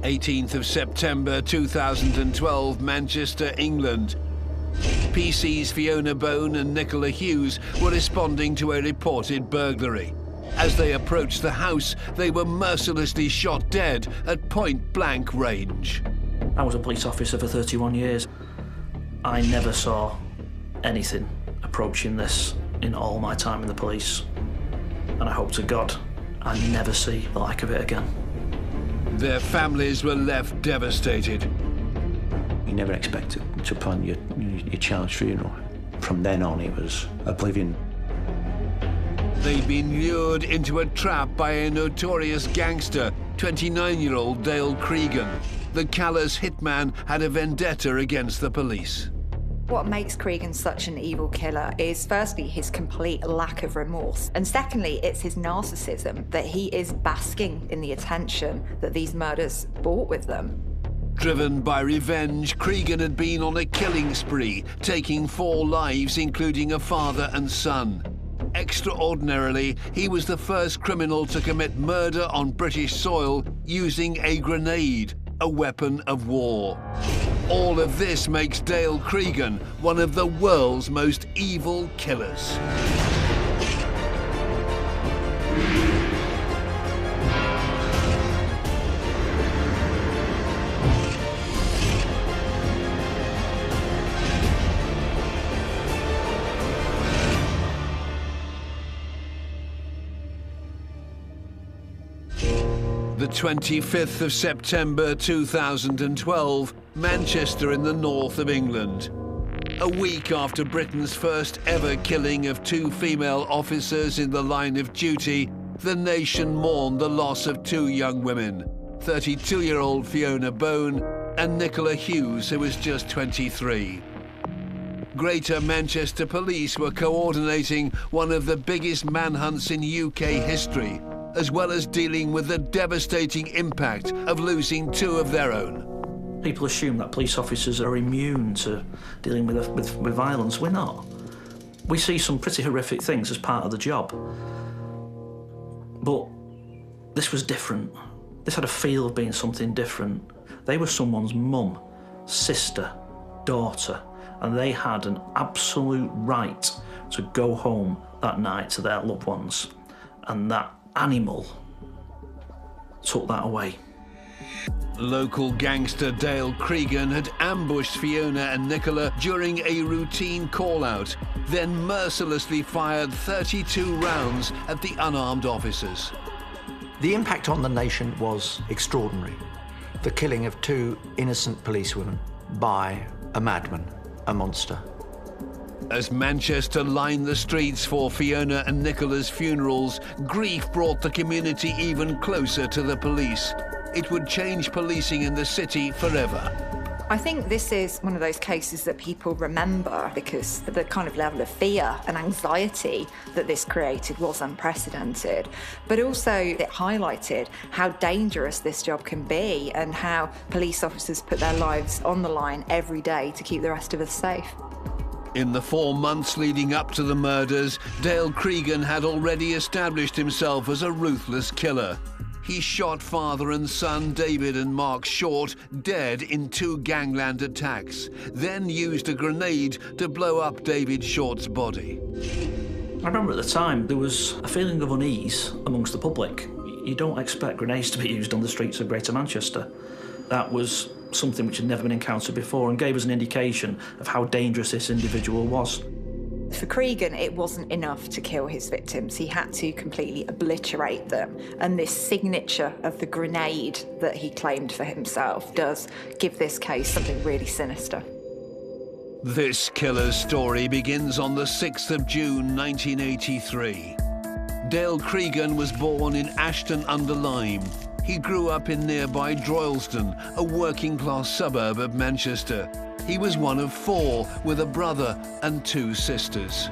18th of September 2012, Manchester, England. PC's Fiona Bone and Nicola Hughes were responding to a reported burglary. As they approached the house, they were mercilessly shot dead at point-blank range. I was a police officer for 31 years. I never saw anything approaching this in all my time in the police. And I hope to God I never see the like of it again. Their families were left devastated. You never expect to plan your child's funeral. From then on, it was oblivion. They'd been lured into a trap by a notorious gangster, 29-year-old Dale Cregan. The callous hitman had a vendetta against the police. What makes Cregan such an evil killer is firstly his complete lack of remorse, and secondly it's his narcissism, that he is basking in the attention that these murders brought with them. Driven by revenge, Cregan had been on a killing spree, taking 4 lives, including a father and son. Extraordinarily, he was the first criminal to commit murder on British soil using a grenade, a weapon of war. All of this makes Dale Cregan one of the world's most evil killers. The 25th of September 2012, Manchester in the north of England. A week after Britain's first ever killing of 2 female officers in the line of duty, the nation mourned the loss of 2 young women, 32-year-old Fiona Bone and Nicola Hughes, who was just 23. Greater Manchester Police were coordinating one of the biggest manhunts in UK history, as well as dealing with the devastating impact of losing 2 of their own. People assume that police officers are immune to dealing with violence. We're not. We see some pretty horrific things as part of the job. But this was different. This had a feel of being something different. They were someone's mum, sister, daughter, and they had an absolute right to go home that night to their loved ones. And that animal took that away. Local gangster Dale Cregan had ambushed Fiona and Nicola during a routine call-out, then mercilessly fired 32 rounds at the unarmed officers. The impact on the nation was extraordinary. The killing of 2 innocent policewomen by a madman, a monster. As Manchester lined the streets for Fiona and Nicola's funerals, grief brought the community even closer to the police. It would change policing in the city forever. I think this is one of those cases that people remember because the kind of level of fear and anxiety that this created was unprecedented. But also it highlighted how dangerous this job can be and how police officers put their lives on the line every day to keep the rest of us safe. In the 4 months leading up to the murders, Dale Cregan had already established himself as a ruthless killer. He shot father and son David and Mark Short dead in 2 gangland attacks, then used a grenade to blow up David Short's body. I remember at the time there was a feeling of unease amongst the public. You don't expect grenades to be used on the streets of Greater Manchester. That was something which had never been encountered before and gave us an indication of how dangerous this individual was. For Cregan, it wasn't enough to kill his victims. He had to completely obliterate them. And this signature of the grenade that he claimed for himself does give this case something really sinister. This killer's story begins on the 6th of June 1983. Dale Cregan was born in Ashton-under-Lyme. He grew up in nearby Droylsden, a working-class suburb of Manchester. He was one of 4, with a brother and 2 sisters.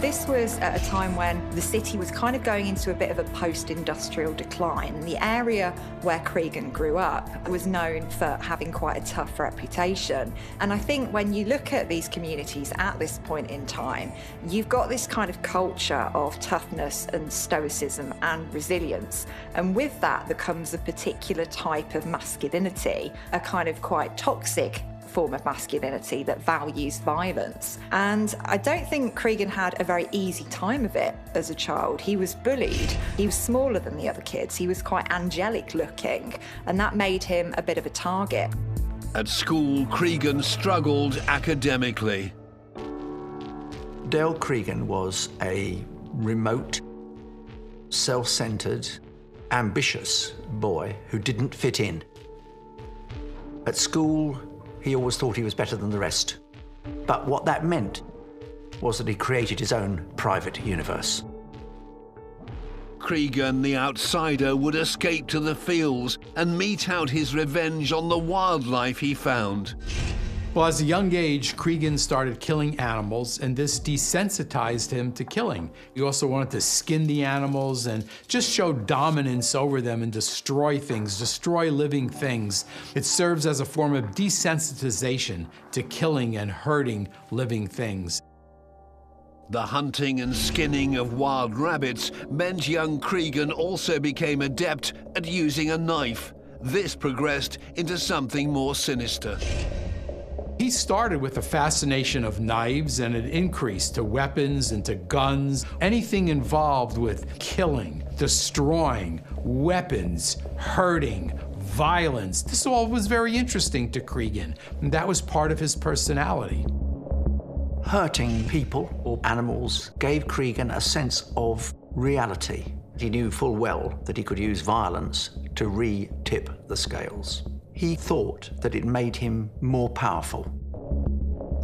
This was at a time when the city was kind of going into a bit of a post-industrial decline. The area where Cregan grew up was known for having quite a tough reputation. And I think when you look at these communities at this point in time, you've got this kind of culture of toughness and stoicism and resilience. And with that, there comes a particular type of masculinity, a kind of quite toxic form of masculinity that values violence. And I don't think Cregan had a very easy time of it as a child. He was bullied. He was smaller than the other kids. He was quite angelic looking, and that made him a bit of a target. At school, Cregan struggled academically. Dale Cregan was a remote, self-centered, ambitious boy who didn't fit in. At school, he always thought he was better than the rest. But what that meant was that he created his own private universe. Cregan, the outsider, would escape to the fields and mete out his revenge on the wildlife he found. Well, as a young age, Cregan started killing animals, and this desensitized him to killing. He also wanted to skin the animals and just show dominance over them and destroy things, destroy living things. It serves as a form of desensitization to killing and hurting living things. The hunting and skinning of wild rabbits meant young Cregan also became adept at using a knife. This progressed into something more sinister. He started with a fascination of knives, and it increased to weapons and to guns. Anything involved with killing, destroying, weapons, hurting, violence. This all was very interesting to Cregan, and that was part of his personality. Hurting people or animals gave Cregan a sense of reality. He knew full well that he could use violence to re-tip the scales. He thought that it made him more powerful.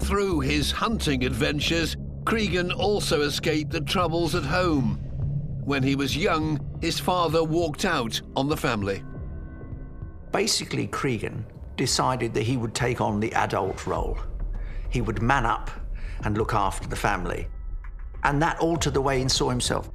Through his hunting adventures, Cregan also escaped the troubles at home. When he was young, his father walked out on the family. Basically, Cregan decided that he would take on the adult role. He would man up and look after the family. And that altered the way he saw himself.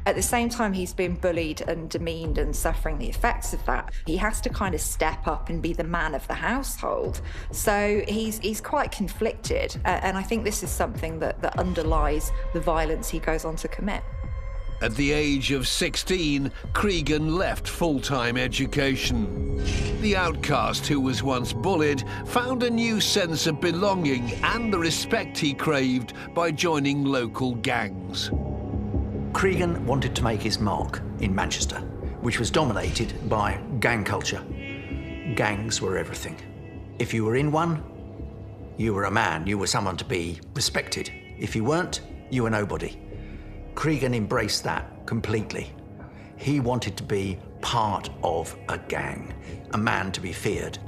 At the same time he's been bullied and demeaned and suffering the effects of that, he has to kind of step up and be the man of the household. So he's quite conflicted, and I think this is something that underlies the violence he goes on to commit. At the age of 16, Cregan left full-time education. The outcast who was once bullied found a new sense of belonging and the respect he craved by joining local gangs. Cregan wanted to make his mark in Manchester, which was dominated by gang culture. Gangs were everything. If you were in one, you were a man, you were someone to be respected. If you weren't, you were nobody. Cregan embraced that completely. He wanted to be part of a gang, a man to be feared.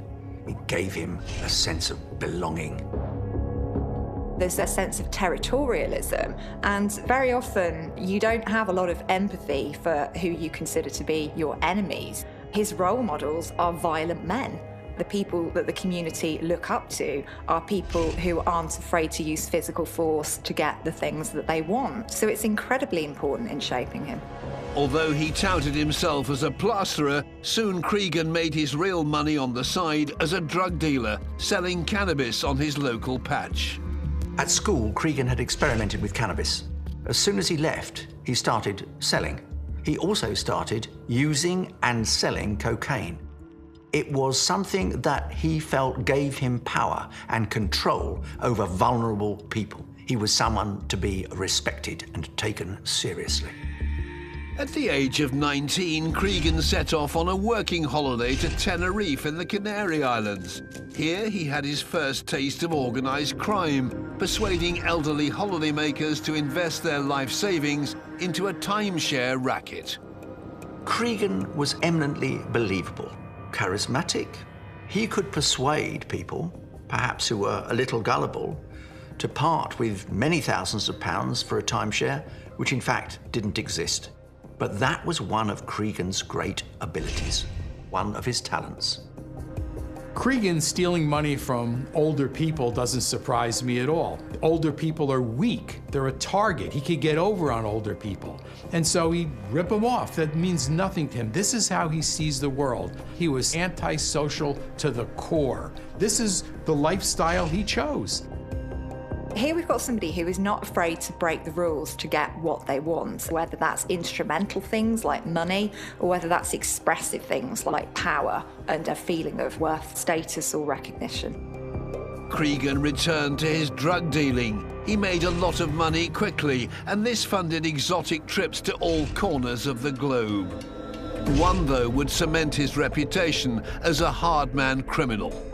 It gave him a sense of belonging. There's a sense of territorialism, and very often you don't have a lot of empathy for who you consider to be your enemies. His role models are violent men. The people that the community look up to are people who aren't afraid to use physical force to get the things that they want. So it's incredibly important in shaping him. Although he touted himself as a plasterer, soon Cregan made his real money on the side as a drug dealer, selling cannabis on his local patch. At school, Cregan had experimented with cannabis. As soon as he left, he started selling. He also started using and selling cocaine. It was something that he felt gave him power and control over vulnerable people. He was someone to be respected and taken seriously. At the age of 19, Cregan set off on a working holiday to Tenerife in the Canary Islands. Here he had his first taste of organised crime, persuading elderly holidaymakers to invest their life savings into a timeshare racket. Cregan was eminently believable, charismatic. He could persuade people, perhaps who were a little gullible, to part with many thousands of pounds for a timeshare, which in fact didn't exist. But that was one of Cregan's great abilities, one of his talents. Cregan stealing money from older people doesn't surprise me at all. Older people are weak. They're a target. He could get over on older people. And so he'd rip them off. That means nothing to him. This is how he sees the world. He was antisocial to the core. This is the lifestyle he chose. Here we've got somebody who is not afraid to break the rules to get what they want, whether that's instrumental things like money or whether that's expressive things like power and a feeling of worth, status or recognition. Cregan returned to his drug dealing. He made a lot of money quickly, and this funded exotic trips to all corners of the globe. One, though, would cement his reputation as a hard-man criminal.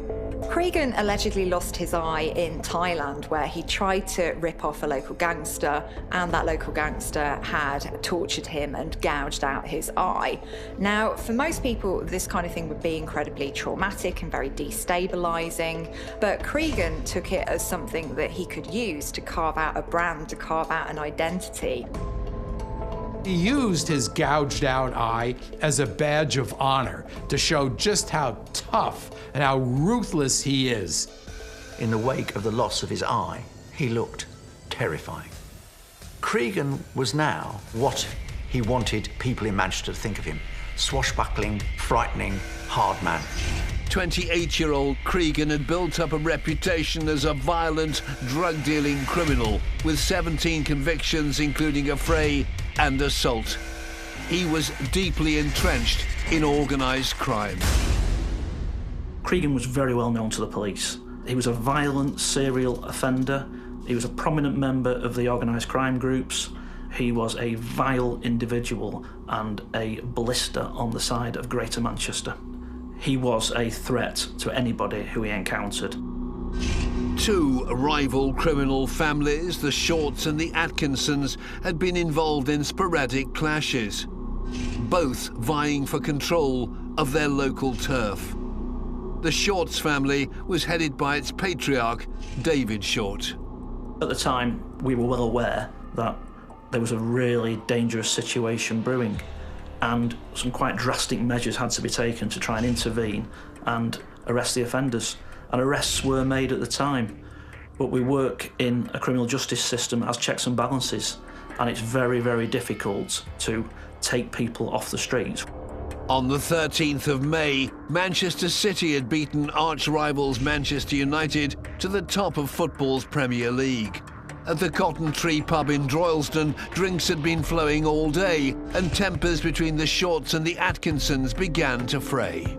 Cregan allegedly lost his eye in Thailand, where he tried to rip off a local gangster, and that local gangster had tortured him and gouged out his eye. Now, for most people, this kind of thing would be incredibly traumatic and very destabilising, but Cregan took it as something that he could use to carve out a brand, to carve out an identity. He used his gouged out eye as a badge of honor to show just how tough and how ruthless he is. In the wake of the loss of his eye, he looked terrifying. Cregan was now what he wanted people in Manchester to think of him: swashbuckling, frightening, hard man. 28-year-old Cregan had built up a reputation as a violent, drug-dealing criminal with 17 convictions, including affray and assault. He was deeply entrenched in organised crime. Cregan was very well known to the police. He was a violent serial offender. He was a prominent member of the organised crime groups. He was a vile individual and a blister on the side of Greater Manchester. He was a threat to anybody who he encountered. Two rival criminal families, the Shorts and the Atkinsons, had been involved in sporadic clashes, both vying for control of their local turf. The Shorts family was headed by its patriarch, David Short. At the time, we were well aware that there was a really dangerous situation brewing, and some quite drastic measures had to be taken to try and intervene and arrest the offenders. And arrests were made at the time. But we work in a criminal justice system as checks and balances, and it's very, very difficult to take people off the streets. On the 13th of May, Manchester City had beaten arch-rivals Manchester United to the top of football's Premier League. At the Cotton Tree pub in Droylsden, drinks had been flowing all day, and tempers between the Shorts and the Atkinsons began to fray.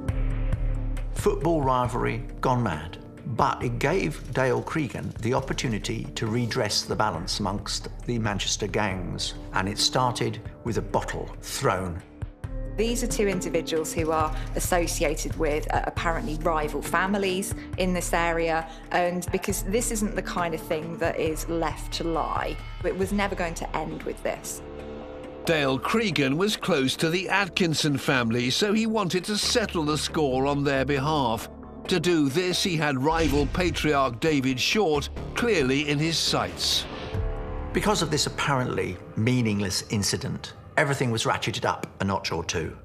Football rivalry gone mad, but it gave Dale Cregan the opportunity to redress the balance amongst the Manchester gangs, and it started with a bottle thrown. These are two individuals who are associated with apparently rival families in this area, and because this isn't the kind of thing that is left to lie, it was never going to end with this. Dale Cregan was close to the Atkinson family, so he wanted to settle the score on their behalf. To do this, he had rival patriarch David Short clearly in his sights. Because of this apparently meaningless incident, everything was ratcheted up a notch or two,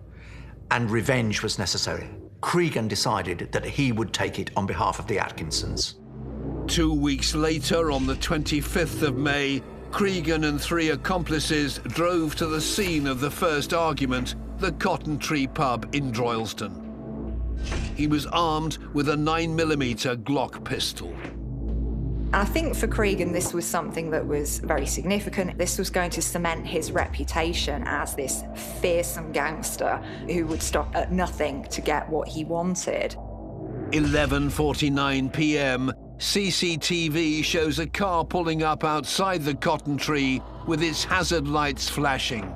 and revenge was necessary. Cregan decided that he would take it on behalf of the Atkinsons. 2 weeks later, on the 25th of May, Cregan and 3 accomplices drove to the scene of the first argument, the Cotton Tree pub in Droylsden. He was armed with a 9mm Glock pistol. I think for Cregan, this was something that was very significant. This was going to cement his reputation as this fearsome gangster who would stop at nothing to get what he wanted. 11:49 p.m. CCTV shows a car pulling up outside the Cotton Tree with its hazard lights flashing.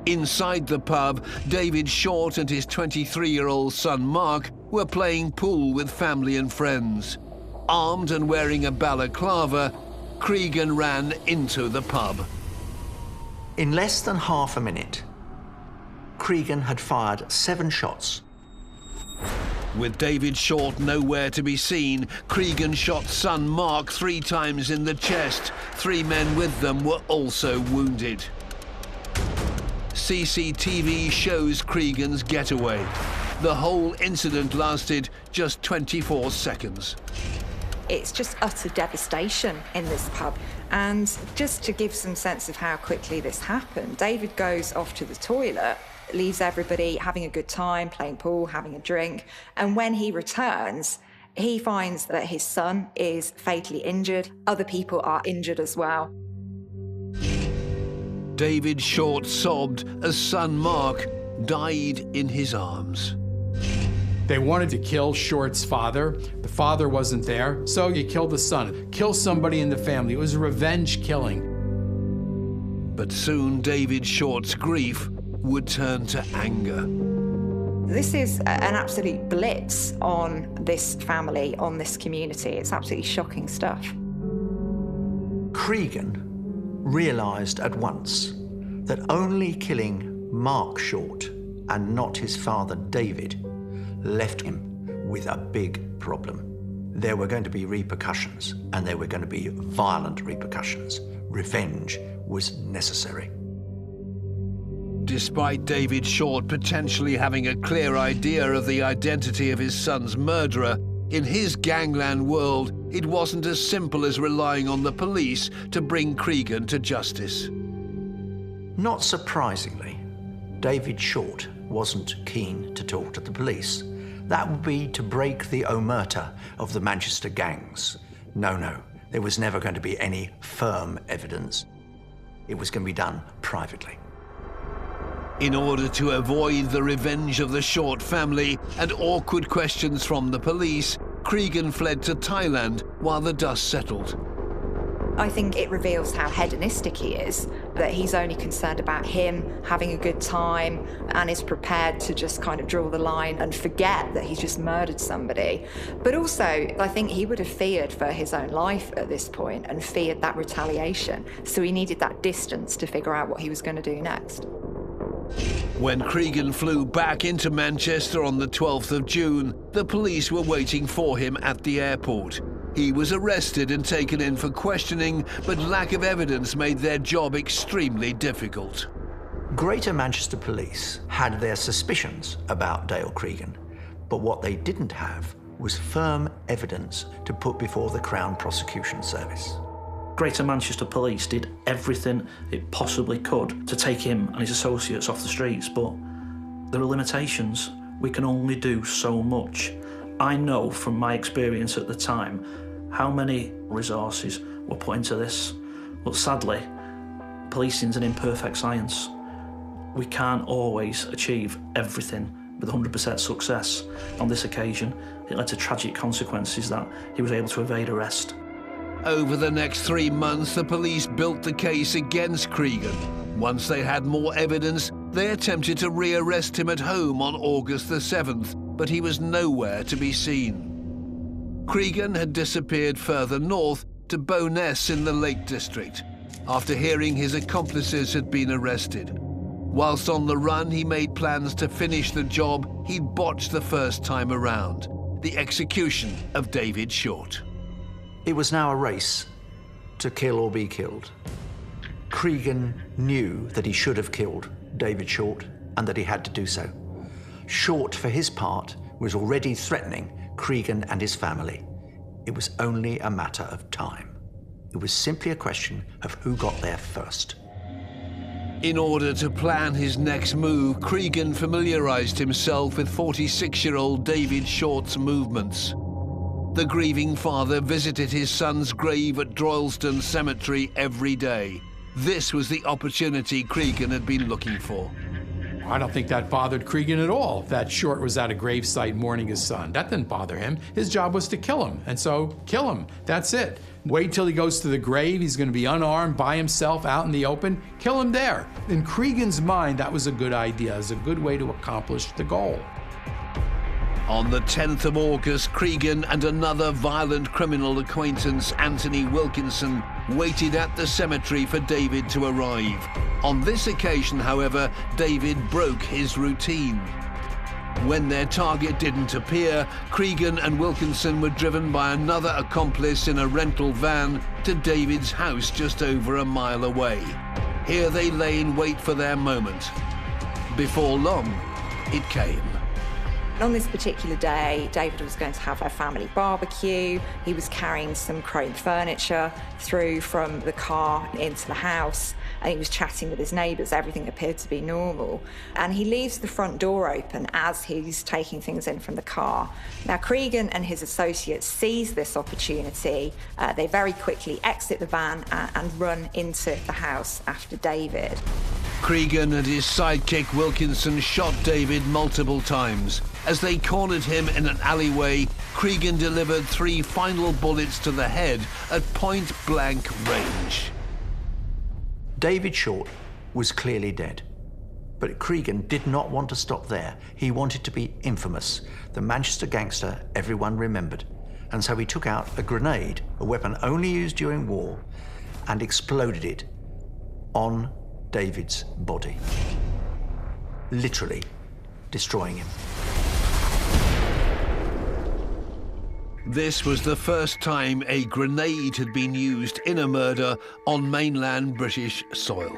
Inside the pub, David Short and his 23-year-old son Mark were playing pool with family and friends. Armed and wearing a balaclava, Cregan ran into the pub. In less than half a minute, Cregan had fired 7 shots. With David Short nowhere to be seen, Cregan shot son Mark 3 times in the chest. 3 men with them were also wounded. CCTV shows Cregan's getaway. The whole incident lasted just 24 seconds. It's just utter devastation in this pub. And just to give some sense of how quickly this happened, David goes off to the toilet, leaves everybody having a good time, playing pool, having a drink. And when he returns, he finds that his son is fatally injured. Other people are injured as well. David Short sobbed as son Mark died in his arms. They wanted to kill Short's father. The father wasn't there, so you killed the son. Kill somebody in the family. It was a revenge killing. But soon David Short's grief would turn to anger. This is an absolute blitz on this family, on this community. It's absolutely shocking stuff. Cregan realised at once that only killing Mark Short and not his father David left him with a big problem. There were going to be repercussions, and there were going to be violent repercussions. Revenge was necessary. Despite David Short potentially having a clear idea of the identity of his son's murderer, in his gangland world, it wasn't as simple as relying on the police to bring Cregan to justice. Not surprisingly, David Short wasn't keen to talk to the police. That would be to break the omerta of the Manchester gangs. No, there was never going to be any firm evidence. It was going to be done privately. In order to avoid the revenge of the Short family and awkward questions from the police, Cregan fled to Thailand while the dust settled. I think it reveals how hedonistic he is, that he's only concerned about him having a good time and is prepared to just kind of draw the line and forget that he's just murdered somebody. But also, I think he would have feared for his own life at this point and feared that retaliation. So he needed that distance to figure out what he was going to do next. When Cregan flew back into Manchester on the 12th of June, the police were waiting for him at the airport. He was arrested and taken in for questioning, but lack of evidence made their job extremely difficult. Greater Manchester Police had their suspicions about Dale Cregan, but what they didn't have was firm evidence to put before the Crown Prosecution Service. Greater Manchester Police did everything it possibly could to take him and his associates off the streets, but there are limitations. We can only do so much. I know from my experience at the time how many resources were put into this, but sadly, policing's an imperfect science. We can't always achieve everything with 100% success. On this occasion, it led to tragic consequences that he was able to evade arrest. Over the next 3 months, the police built the case against Cregan. Once they had more evidence, they attempted to rearrest him at home on August the 7th, but he was nowhere to be seen. Cregan had disappeared further north to Bowness in the Lake District, after hearing his accomplices had been arrested. Whilst on the run, he made plans to finish the job he'd botched the first time around, the execution of David Short. It was now a race to kill or be killed. Cregan knew that he should have killed David Short and that he had to do so. Short, for his part, was already threatening Cregan and his family. It was only a matter of time. It was simply a question of who got there first. In order to plan his next move, Cregan familiarised himself with 46-year-old David Short's movements. The grieving father visited his son's grave at Droylsden Cemetery every day. This was the opportunity Cregan had been looking for. I don't think that bothered Cregan at all, that Short was at a gravesite mourning his son. That didn't bother him. His job was to kill him, and so kill him. That's it. Wait till he goes to the grave. He's going to be unarmed, by himself, out in the open. Kill him there. In Cregan's mind, that was a good idea. It was a good way to accomplish the goal. On the 10th of August, Cregan and another violent criminal acquaintance, Anthony Wilkinson, waited at the cemetery for David to arrive. On this occasion, however, David broke his routine. When their target didn't appear, Cregan and Wilkinson were driven by another accomplice in a rental van to David's house just over a mile away. Here they lay in wait for their moment. Before long, it came. On this particular day, David was going to have a family barbecue. He was carrying some chrome furniture through from the car into the house, and he was chatting with his neighbours. Everything appeared to be normal. And he leaves the front door open as he's taking things in from the car. Now, Cregan and his associates seize this opportunity. They very quickly exit the van and run into the house after David. Cregan and his sidekick Wilkinson shot David multiple times. As they cornered him in an alleyway, Cregan delivered 3 final bullets to the head at point-blank range. David Short was clearly dead. But Cregan did not want to stop there. He wanted to be infamous, the Manchester gangster everyone remembered. And so he took out a grenade, a weapon only used during war, and exploded it on David's body, literally destroying him. This was the first time a grenade had been used in a murder on mainland British soil.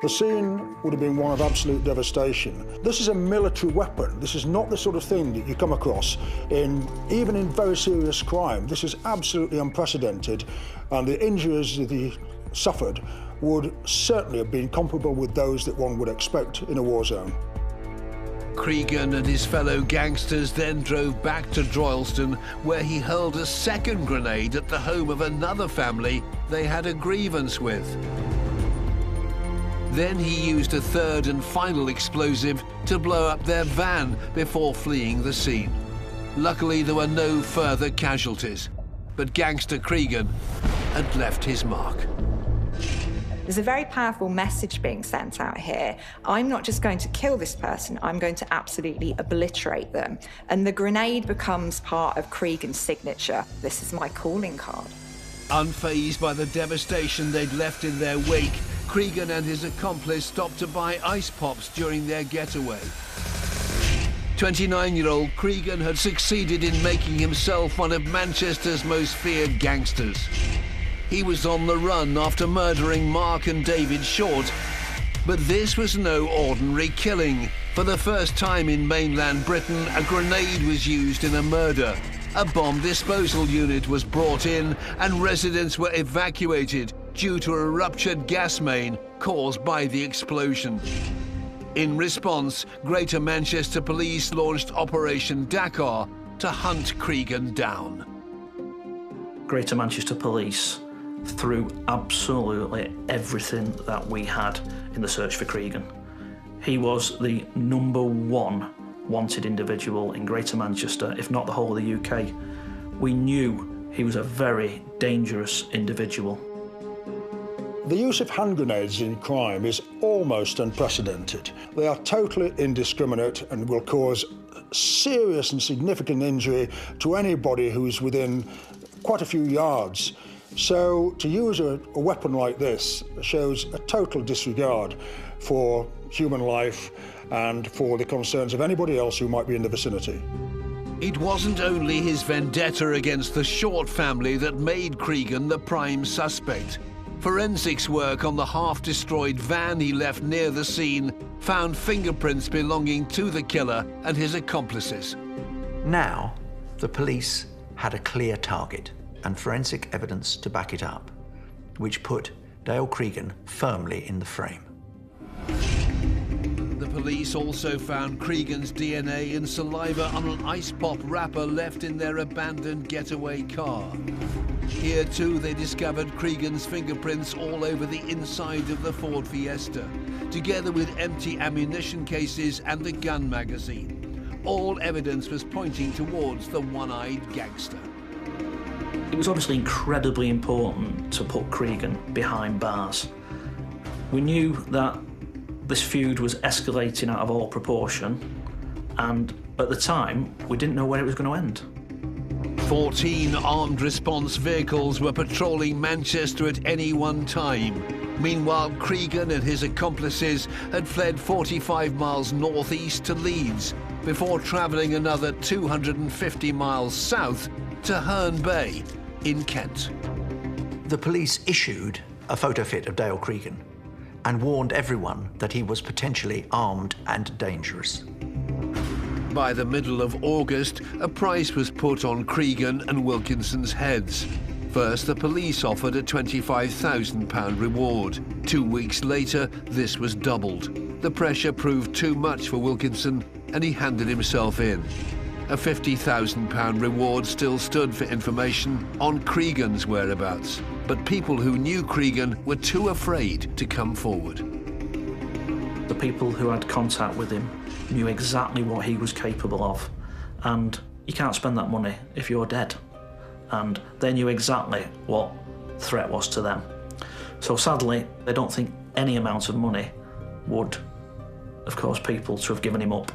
The scene would have been one of absolute devastation. This is a military weapon. This is not the sort of thing that you come across even in very serious crime. This is absolutely unprecedented, and the injuries that he suffered would certainly have been comparable with those that one would expect in a war zone. Cregan and his fellow gangsters then drove back to Droylsden, where he hurled a second grenade at the home of another family they had a grievance with. Then he used a third and final explosive to blow up their van before fleeing the scene. Luckily, there were no further casualties, but gangster Cregan had left his mark. There's a very powerful message being sent out here. I'm not just going to kill this person, I'm going to absolutely obliterate them. And the grenade becomes part of Cregan's signature. This is my calling card. Unfazed by the devastation they'd left in their wake, Cregan and his accomplice stopped to buy ice pops during their getaway. 29-year-old Cregan had succeeded in making himself one of Manchester's most feared gangsters. He was on the run after murdering Mark and David Short. But this was no ordinary killing. For the first time in mainland Britain, a grenade was used in a murder. A bomb disposal unit was brought in and residents were evacuated due to a ruptured gas main caused by the explosion. In response, Greater Manchester Police launched Operation Dakar to hunt Cregan down. Greater Manchester Police threw absolutely everything that we had in the search for Cregan. He was the #1 wanted individual in Greater Manchester, if not the whole of the UK. We knew he was a very dangerous individual. The use of hand grenades in crime is almost unprecedented. They are totally indiscriminate and will cause serious and significant injury to anybody who's within quite a few yards. So to use a weapon like this shows a total disregard for human life and for the concerns of anybody else who might be in the vicinity. It wasn't only his vendetta against the Short family that made Cregan the prime suspect. Forensics work on the half-destroyed van he left near the scene found fingerprints belonging to the killer and his accomplices. Now, the police had a clear target and forensic evidence to back it up, which put Dale Cregan firmly in the frame. The police also found Cregan's DNA and saliva on an ice pop wrapper left in their abandoned getaway car. Here too they discovered Cregan's fingerprints all over the inside of the Ford Fiesta, together with empty ammunition cases and the gun magazine. All evidence was pointing towards the one-eyed gangster. It was obviously incredibly important to put Cregan behind bars. We knew that this feud was escalating out of all proportion, and at the time, we didn't know where it was going to end. 14 armed response vehicles were patrolling Manchester at any one time. Meanwhile, Cregan and his accomplices had fled 45 miles northeast to Leeds, before travelling another 250 miles south to Herne Bay in Kent. The police issued a photo fit of Dale Cregan and warned everyone that he was potentially armed and dangerous. By the middle of August, a price was put on Cregan and Wilkinson's heads. First, the police offered a £25,000 reward. 2 weeks later, this was doubled. The pressure proved too much for Wilkinson, and he handed himself in. A £50,000 reward still stood for information on Cregan's whereabouts, but people who knew Cregan were too afraid to come forward. The people who had contact with him knew exactly what he was capable of, and you can't spend that money if you're dead. And they knew exactly what the threat was to them. So sadly, they don't think any amount of money would have caused people to have given him up.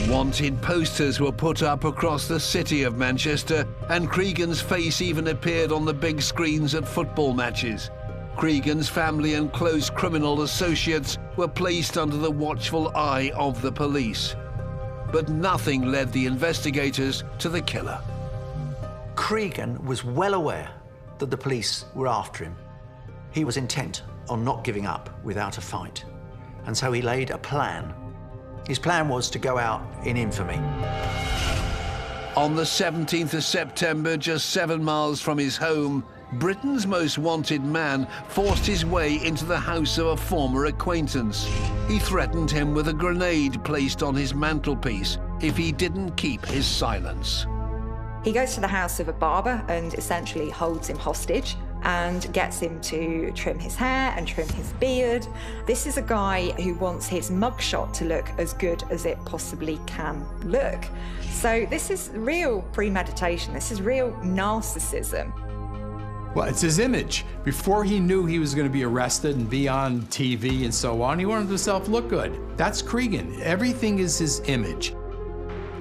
Wanted posters were put up across the city of Manchester, and Cregan's face even appeared on the big screens at football matches. Cregan's family and close criminal associates were placed under the watchful eye of the police. But nothing led the investigators to the killer. Cregan was well aware that the police were after him. He was intent on not giving up without a fight, and so he laid a plan. His plan was to go out in infamy. On the 17th of September, just 7 miles from his home, Britain's most wanted man forced his way into the house of a former acquaintance. He threatened him with a grenade placed on his mantelpiece if he didn't keep his silence. He goes to the house of a barber and essentially holds him hostage and gets him to trim his hair and trim his beard. This is a guy who wants his mugshot to look as good as it possibly can look. So this is real premeditation. This is real narcissism. Well, it's his image. Before he knew he was going to be arrested and be on TV and so on, he wanted himself to look good. That's Cregan. Everything is his image.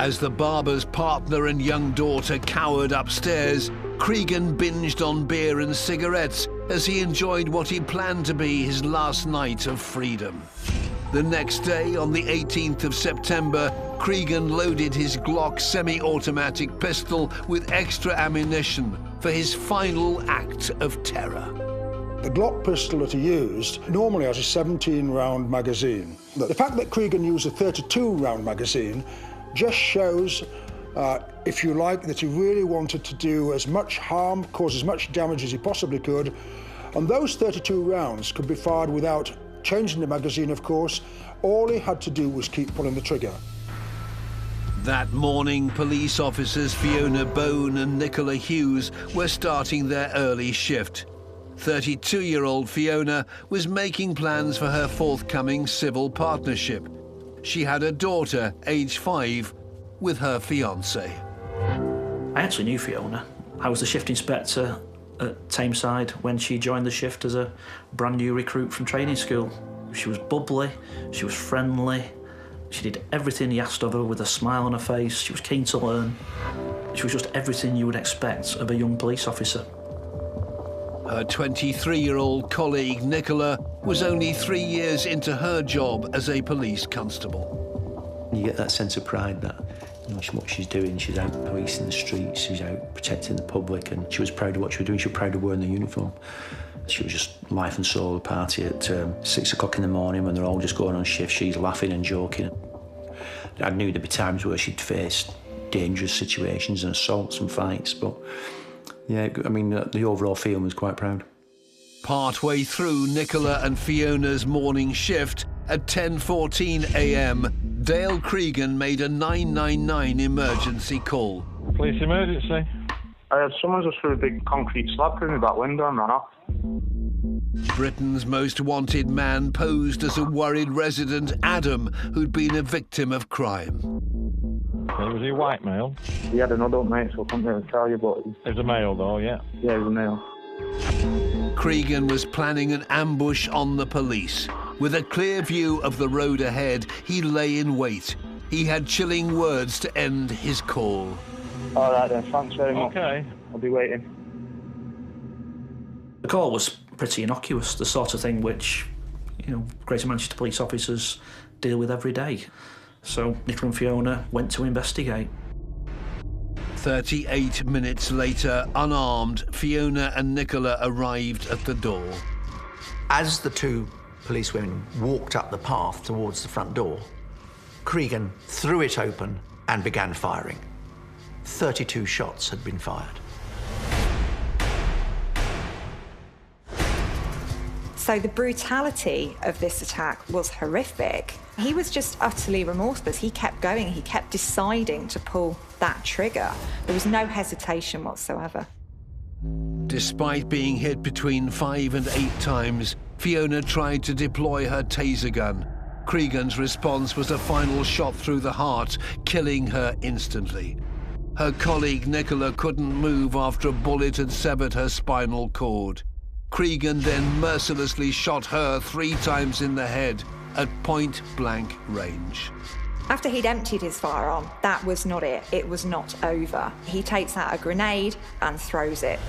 As the barber's partner and young daughter cowered upstairs, Cregan binged on beer and cigarettes as he enjoyed what he planned to be his last night of freedom. The next day, on the 18th of September, Cregan loaded his Glock semi-automatic pistol with extra ammunition for his final act of terror. The Glock pistol that he used normally has a 17-round magazine. The fact that Cregan used a 32-round magazine just shows, if you like, that he really wanted to do as much harm, cause as much damage as he possibly could. And those 32 rounds could be fired without changing the magazine, of course. All he had to do was keep pulling the trigger. That morning, police officers Fiona Bone and Nicola Hughes were starting their early shift. 32-year-old Fiona was making plans for her forthcoming civil partnership. She had a daughter, aged 5, with her fiancé. I actually knew Fiona. I was the shift inspector at Tameside when she joined the shift as a brand new recruit from training school. She was bubbly, she was friendly, she did everything he asked of her with a smile on her face, she was keen to learn. She was just everything you would expect of a young police officer. Her 23-year-old colleague, Nicola, was only 3 years into her job as a police constable. You get that sense of pride that, you know, what she's doing. She's out policing the streets, she's out protecting the public, and she was proud of what she was doing. She was proud of wearing the uniform. She was just life and soul of the party at 6 o'clock in the morning when they're all just going on shift. She's laughing and joking. I knew there'd be times where she'd face dangerous situations and assaults and fights, but yeah, I mean, the overall feeling was quite proud. Partway through Nicola and Fiona's morning shift at 10:14 a.m, Dale Cregan made a 999 emergency call. Police emergency. I had someone just threw a big concrete slab through my back window and ran off. Britain's most wanted man posed as a worried resident, Adam, who'd been a victim of crime. Was he a white male? He had an adult mate, so I couldn't really tell you, but... He was a male, though, yeah? Yeah, he was a male. Cregan was planning an ambush on the police. With a clear view of the road ahead, he lay in wait. He had chilling words to end his call. All right, then. Thanks very much. Okay. I'll be waiting. The call was pretty innocuous, the sort of thing which, you know, Greater Manchester police officers deal with every day. So Nicola and Fiona went to investigate. 38 minutes later, unarmed, Fiona and Nicola arrived at the door. As the two policewomen walked up the path towards the front door, Cregan threw it open and began firing. 32 shots had been fired. So the brutality of this attack was horrific. He was just utterly remorseless. He kept going. He kept deciding to pull that trigger. There was no hesitation whatsoever. Despite being hit between 5 and 8 times, Fiona tried to deploy her taser gun. Cregan's response was a final shot through the heart, killing her instantly. Her colleague Nicola couldn't move after a bullet had severed her spinal cord. Cregan then mercilessly shot her 3 times in the head at point-blank range. After he'd emptied his firearm, that was not it. It was not over. He takes out a grenade and throws it.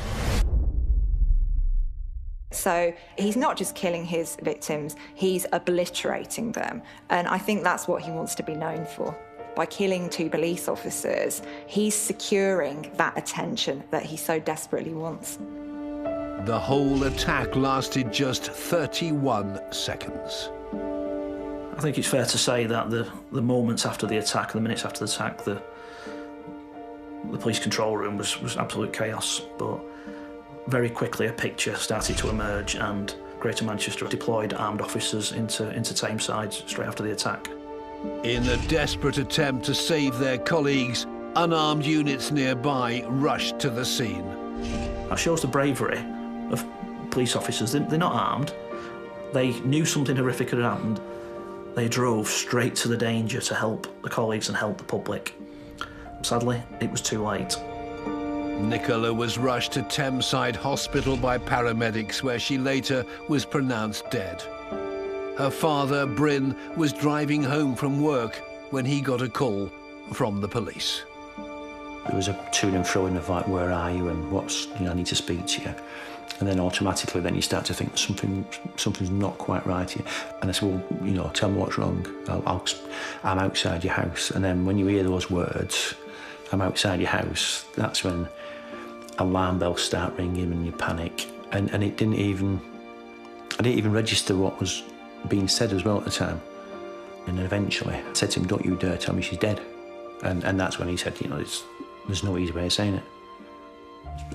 So he's not just killing his victims, he's obliterating them. And I think that's what he wants to be known for. By killing 2 police officers, he's securing that attention that he so desperately wants. The whole attack lasted just 31 seconds. I think it's fair to say that the moments after the attack, the minutes after the attack, the police control room was absolute chaos. But very quickly a picture started to emerge, and Greater Manchester deployed armed officers into Tameside straight after the attack. In a desperate attempt to save their colleagues, unarmed units nearby rushed to the scene. That shows the bravery of police officers. They're not armed. They knew something horrific had happened. They drove straight to the danger to help the colleagues and help the public. Sadly, it was too late. Nicola was rushed to Tameside Hospital by paramedics, where she later was pronounced dead. Her father, Bryn, was driving home from work when he got a call from the police. There was a to and fro of like, where are you and what's, I need to speak to you. And then automatically then you start to think something's not quite right here. And I said, well, tell me what's wrong. I'm outside your house. And then when you hear those words, I'm outside your house, that's when alarm bells start ringing and you panic. And I didn't even register what was being said as well at the time. And then eventually I said to him, don't you dare tell me she's dead. And that's when he said, there's no easy way of saying it.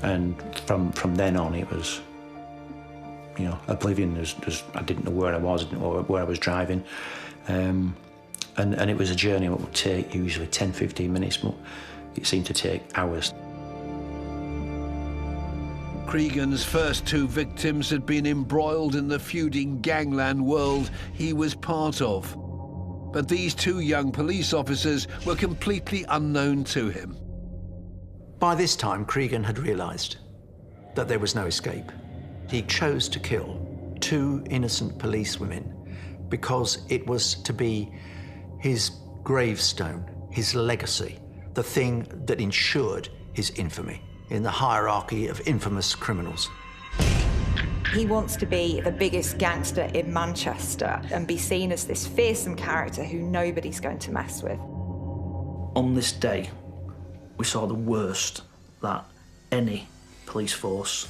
And from then on, it was, oblivion. I didn't know where I was, I didn't know where I was driving. And it was a journey that would take usually 10, 15 minutes, but it seemed to take hours. Cregan's first 2 victims had been embroiled in the feuding gangland world he was part of. But these 2 young police officers were completely unknown to him. By this time, Cregan had realised that there was no escape. He chose to kill 2 innocent policewomen because it was to be his gravestone, his legacy, the thing that ensured his infamy in the hierarchy of infamous criminals. He wants to be the biggest gangster in Manchester and be seen as this fearsome character who nobody's going to mess with. On this day, we saw the worst that any police force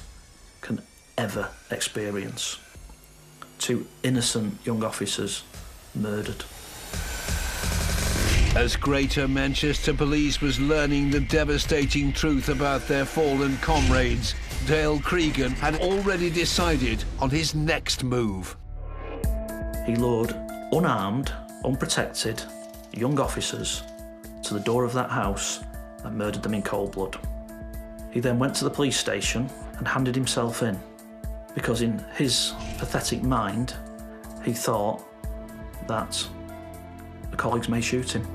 can ever experience. 2 innocent young officers murdered. As Greater Manchester Police was learning the devastating truth about their fallen comrades, Dale Cregan had already decided on his next move. He lured unarmed, unprotected young officers to the door of that house and murdered them in cold blood. He then went to the police station and handed himself in, because in his pathetic mind, he thought that the colleagues may shoot him.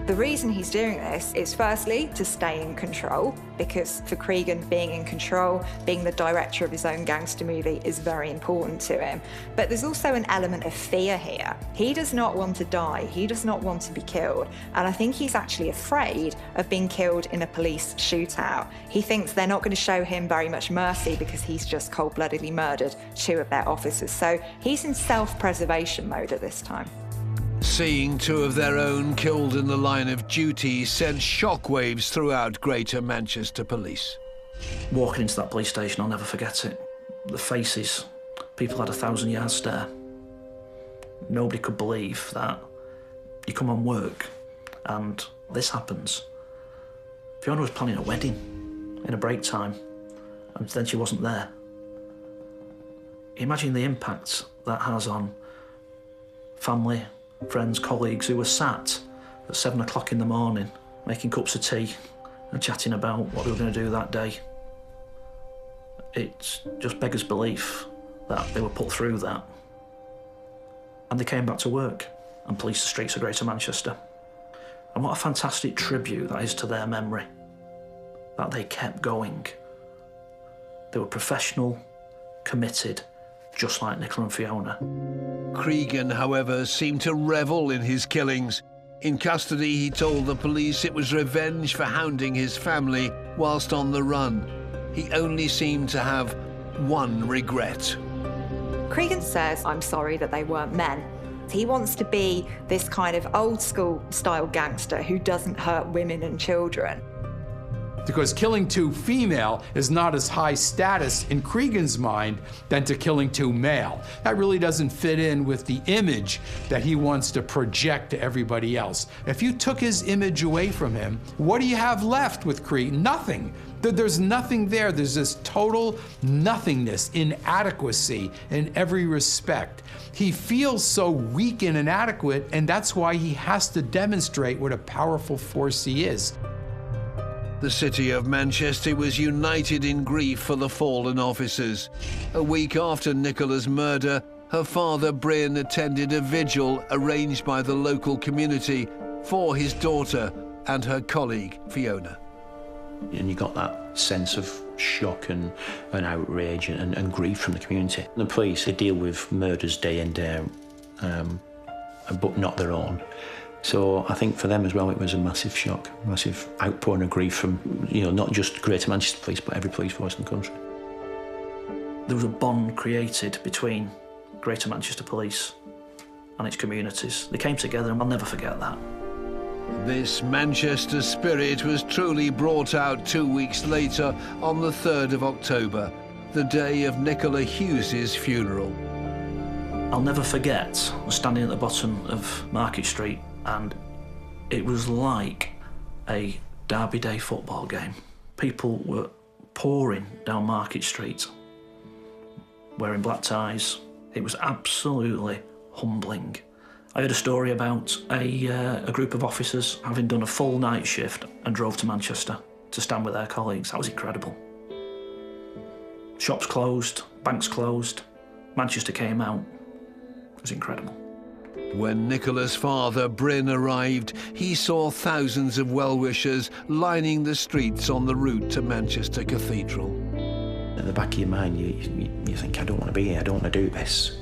The reason he's doing this is firstly to stay in control, because for Cregan, being in control, being the director of his own gangster movie is very important to him. But there's also an element of fear here. He does not want to die. He does not want to be killed. And I think he's actually afraid of being killed in a police shootout. He thinks they're not going to show him very much mercy because he's just cold-bloodedly murdered 2 of their officers. So he's in self-preservation mode at this time. Seeing 2 of their own killed in the line of duty sent shockwaves throughout Greater Manchester Police. Walking into that police station, I'll never forget it. The faces, people had a 1,000-yard stare. Nobody could believe that You come on work and this happens. Fiona was planning a wedding in a break time and then she wasn't there. Imagine the impact that has on family, friends, colleagues who were sat at 7 o'clock in the morning making cups of tea and chatting about what they were going to do that day. It just beggars belief that they were put through that. And they came back to work and policed the streets of Greater Manchester. And what a fantastic tribute that is to their memory, that they kept going. They were professional, committed, just like Nicola and Fiona. Cregan, however, seemed to revel in his killings. In custody, he told the police it was revenge for hounding his family whilst on the run. He only seemed to have one regret. Cregan says, I'm sorry that they weren't men. He wants to be this kind of old school style gangster who doesn't hurt women and children. Because killing two female is not as high status in Cregan's mind than to killing two male. That really doesn't fit in with the image that he wants to project to everybody else. If you took his image away from him, what do you have left with Cregan? Nothing. There's nothing there. There's this total nothingness, inadequacy in every respect. He feels so weak and inadequate, and that's why he has to demonstrate what a powerful force he is. The city of Manchester was united in grief for the fallen officers. A week after Nicola's murder, her father Bryn attended a vigil arranged by the local community for his daughter and her colleague Fiona. And you got that sense of shock and outrage and grief from the community. The police, they deal with murders day in, day out, but not their own. So I think for them as well, it was a massive shock, massive outpouring of grief from, not just Greater Manchester Police, but every police force in the country. There was a bond created between Greater Manchester Police and its communities. They came together, and I'll never forget that. This Manchester spirit was truly brought out 2 weeks later on the 3rd of October, the day of Nicola Hughes' funeral. I'll never forget standing at the bottom of Market Street, and it was like a Derby Day football game. People were pouring down Market Street, wearing black ties. It was absolutely humbling. I heard a story about a group of officers having done a full night shift and drove to Manchester to stand with their colleagues. That was incredible. Shops closed, banks closed, Manchester came out. It was incredible. When Nicola's father, Bryn, arrived, he saw thousands of well-wishers lining the streets on the route to Manchester Cathedral. At the back of your mind, you think, I don't want to be here, I don't want to do this.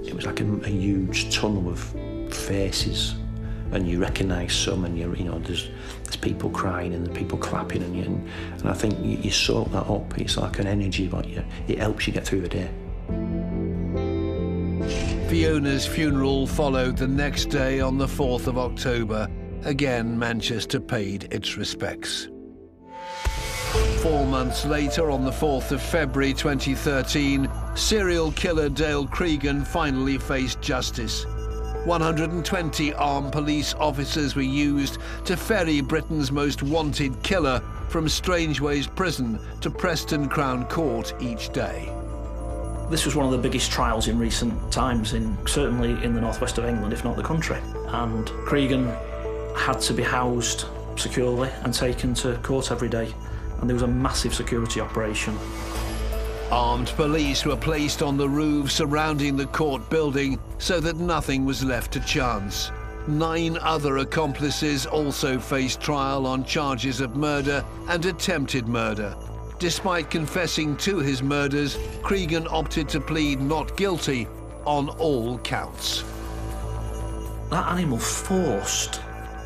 It was like a huge tunnel of faces, and you recognise some, and there's people crying and there's people clapping, and I think you soak that up. It's like an energy, but it helps you get through the day. Fiona's funeral followed the next day on the 4th of October. Again, Manchester paid its respects. 4 months later, on the 4th of February 2013, serial killer Dale Cregan finally faced justice. 120 armed police officers were used to ferry Britain's most wanted killer from Strangeways Prison to Preston Crown Court each day. This was one of the biggest trials in recent times, certainly in the northwest of England, if not the country. And Cregan had to be housed securely and taken to court every day. And there was a massive security operation. Armed police were placed on the roofs surrounding the court building so that nothing was left to chance. 9 other accomplices also faced trial on charges of murder and attempted murder. Despite confessing to his murders, Cregan opted to plead not guilty on all counts. That animal forced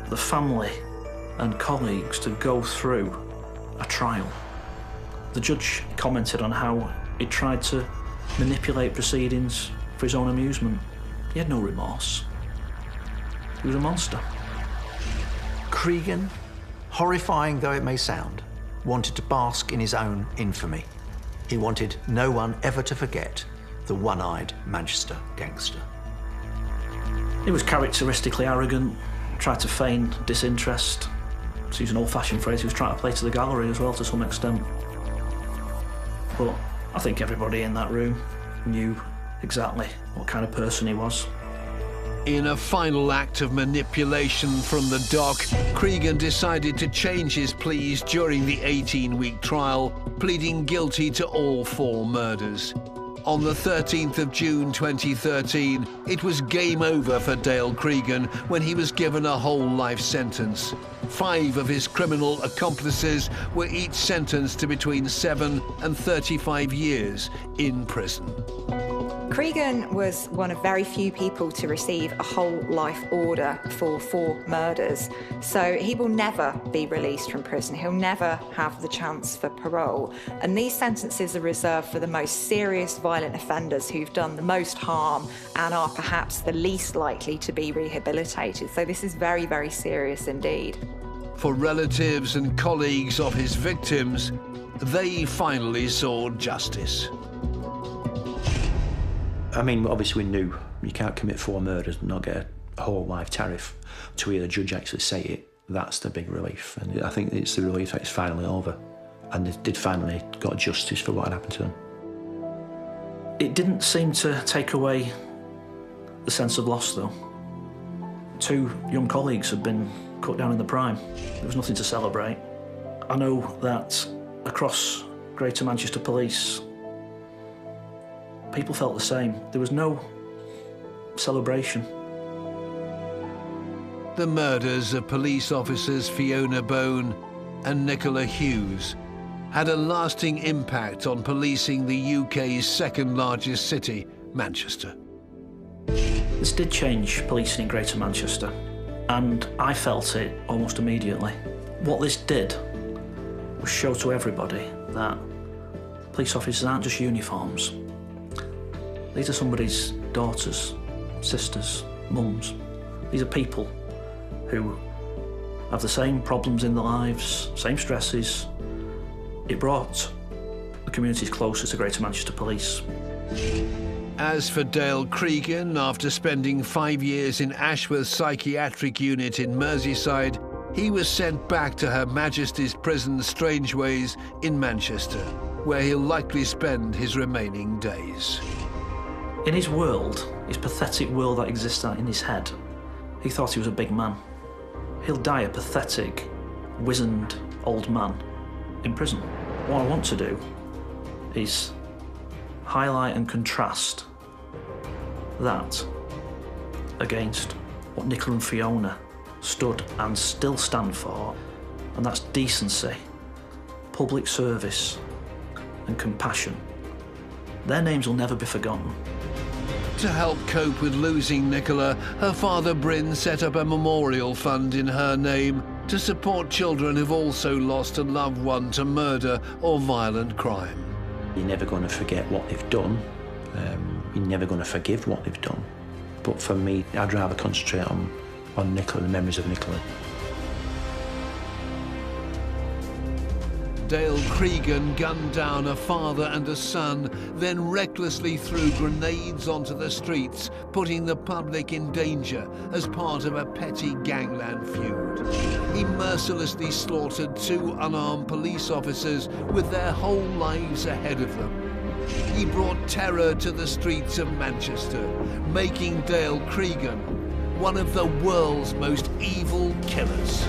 the family and colleagues to go through a trial. The judge commented on how he tried to manipulate proceedings for his own amusement. He had no remorse. He was a monster. Cregan, horrifying though it may sound, wanted to bask in his own infamy. He wanted no one ever to forget the one-eyed Manchester gangster. He was characteristically arrogant, tried to feign disinterest. To use an old-fashioned phrase, he was trying to play to the gallery as well to some extent. But I think everybody in that room knew exactly what kind of person he was. In a final act of manipulation from the dock, Cregan decided to change his pleas during the 18-week trial, pleading guilty to all 4 murders. On the 13th of June 2013, it was game over for Dale Cregan when he was given a whole life sentence. 5 of his criminal accomplices were each sentenced to between 7 and 35 years in prison. Cregan was one of very few people to receive a whole life order for 4 murders, so he will never be released from prison. He'll never have the chance for parole. And these sentences are reserved for the most serious violent offenders who've done the most harm and are perhaps the least likely to be rehabilitated. So this is very, very serious indeed. For relatives and colleagues of his victims, they finally saw justice. I mean, obviously we knew you can't commit 4 murders and not get a whole life tariff. To hear the judge actually say it, that's the big relief. And I think it's the relief that it's finally over. And they did finally got justice for what had happened to them. It didn't seem to take away the sense of loss, though. 2 young colleagues had been cut down in the prime. There was nothing to celebrate. I know that across Greater Manchester Police, people felt the same. There was no celebration. The murders of police officers Fiona Bone and Nicola Hughes had a lasting impact on policing the UK's 2nd largest city, Manchester. This did change policing in Greater Manchester, and I felt it almost immediately. What this did was show to everybody that police officers aren't just uniforms. These are somebody's daughters, sisters, mums. These are people who have the same problems in their lives, same stresses. It brought the communities closer to Greater Manchester Police. As for Dale Cregan, after spending 5 years in Ashworth Psychiatric Unit in Merseyside, he was sent back to Her Majesty's Prison Strangeways in Manchester, where he'll likely spend his remaining days. In his world, his pathetic world that exists in his head, he thought he was a big man. He'll die a pathetic, wizened old man in prison. What I want to do is highlight and contrast that against what Nicola and Fiona stood and still stand for, and that's decency, public service and compassion. Their names will never be forgotten. To help cope with losing Nicola, her father Bryn set up a memorial fund in her name to support children who've also lost a loved one to murder or violent crime. You're never going to forget what they've done. You're never going to forgive what they've done. But for me, I'd rather concentrate on Nicola, the memories of Nicola. Dale Cregan gunned down a father and a son, then recklessly threw grenades onto the streets, putting the public in danger as part of a petty gangland feud. He mercilessly slaughtered 2 unarmed police officers with their whole lives ahead of them. He brought terror to the streets of Manchester, making Dale Cregan one of the world's most evil killers.